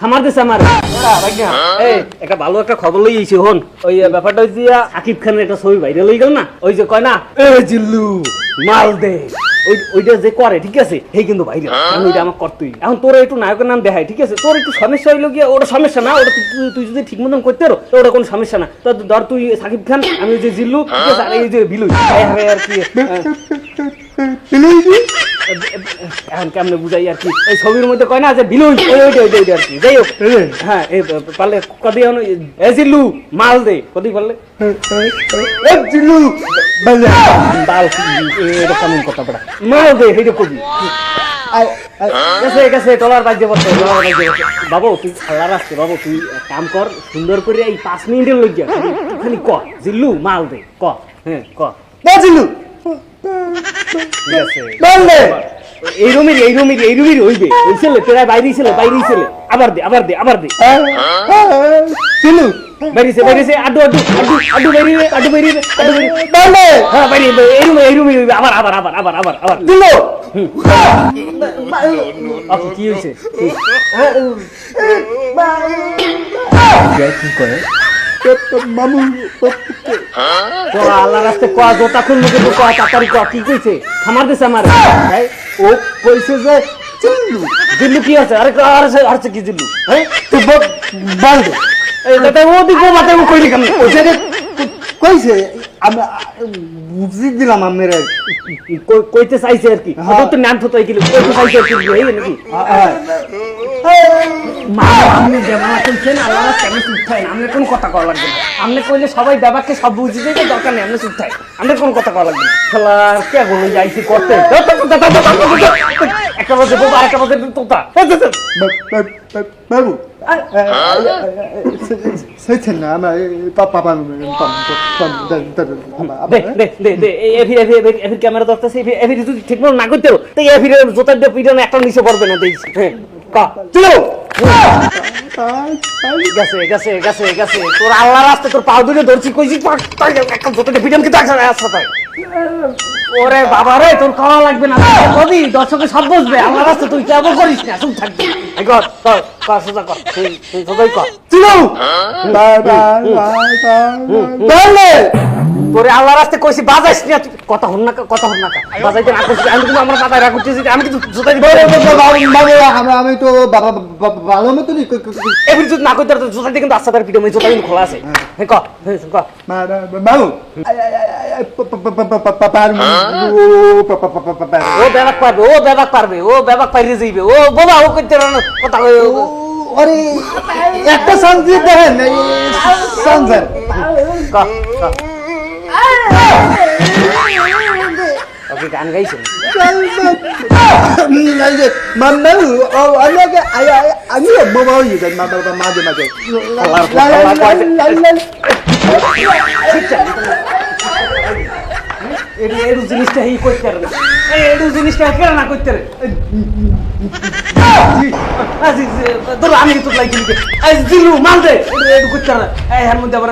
খামার দিছে আমার একটা ভালো একটা খবর লই আইছি হন। ওই ব্যাপারটা হইছে আকিব খানের একটা ছবি বাইরে লই গেল না, ওই যে কয় না এ জিল্লু মাল দে, ওইটা যে করে ঠিক আছে সেই কিন্তু বাইরে ওইটা আমার করতেই। এখন তোর একটু নায়কের নাম দেখায় ঠিক আছে, তোর একটু সমস্যা হইলো গিয়ে ওটা সমস্যা না, ওটা তুই যদি ঠিক মতন করতে পারো ওটা কোনো সমস্যা না। তো ধর তুই সাকিব খান, আমি ওই যে জিল্লু ঠিক আছে, আর এই যে বিলুই আর কি এখন কেমনে বুঝাই আর কি, এই ছবির মধ্যে কয় না যে বিলুই ওইটা আর কি। যাই হোক হ্যাঁ, এই পারলে কদি এ জিল্লু মাল দে কদি পারলে জিল্লু বাল এটা কেমন কথা পড়া মাল দে সেইটা কবি গেছে টলার বাজে বসে বাবু তুই খেলার আসছে বাবু, তুই কাম কর সুন্দর করে এই 5 মিনিটের লই যা খালি ক জিল্লু মাল দে ক হ্যাঁ ক জিল্লু এই রুমির হইবে ওই ছেলে প্রায় বাইরে ছেলে আবার দে জিল্লু বাইরে আড্ডু হ্যাঁ বাইরে এই রুমি হইবে আবার জিল্লু কি হইছে কি করে মামু আল্লাহ রাস্তে কোয়া জোতা খুন মুখে কোয়া তাড়াতাড়ি কোয়া কি কইছে খামার দিছে আমার ও কইছে যে জিল্লু কি আছে আরে আরে কি জিল্লু হ্যাঁ তুই বল দে এই দাদা ও দিকো মাতে ও কইলি কেন ওইছে কইছে আমি বুঝি দিলাম আমার কইতে চাইছে আর কি ও তো নাম তো কইতে চাইছে আর কি এই নাকি মা আপনি দেবানা কইছেন আল্লাহ কেন উঠায় না, আমরা কোন কথা কওয়া লাগবে না, আপনি কইলে সবাই দেবাকে সব বুঝি যাবে দরকার নেই, আপনি উঠায় আমরা কোন কথা কওয়া লাগবে না। শালার কে বলে যাইছি করতে একটা বাজে বাবা আরেকটা বাজে তোতা বাবু সেছেন না আমার পাপা দে এফির ক্যামেরা ধরতেছে এফির যদি ঠিকমতো না করতে তো এফির জোতার দিয়ে পিটানো একটা নিচে পড়বে না দেখছি হ্যাঁ চলো গেছে তোর আল্লাহ রাস্তে তোর পাও দুটো ধরছি কইছি একটা জোতার পিটান কি তাই ওরে বাবা রে তোর খাওয়া লাগবে না কবি দর্শকের সব বুঝবে আল্লাহ রাস্তে তুই কেমন করিস না চুপ থাকবি সোজা কর তুই সোজাই কর চলো তোরে আল্লাহ রাস্তে কইছি বাজাইস না কথা হন না বাজাইতে না কইছি আমি কিন্তু আমরা বাজায় রাখতেছি আমি কিন্তু জুতা দিব আমি তো বাবা ভালো মত নি এবির যদি না কইতে তো জুতা কিন্তু আস্তে পিঠে মই জুতা কিন্তু খোলা আছে হ্যাঁ ক বাবু ও বেবাক পারবে যাইবে ও বাবা ও কইতে কথা আরে একটা সঞ্জিত দেখেন সঞ্জয় ক ওকে গান গাইছেন আমি বাবা হয়ে মাঝে এর জিনিসটা এই করতে পারবে এর জিনিসটা কেন না করতে পারে আমি তো লাইকি জিল্লু মাল দে করতে পারে এর মধ্যে আবার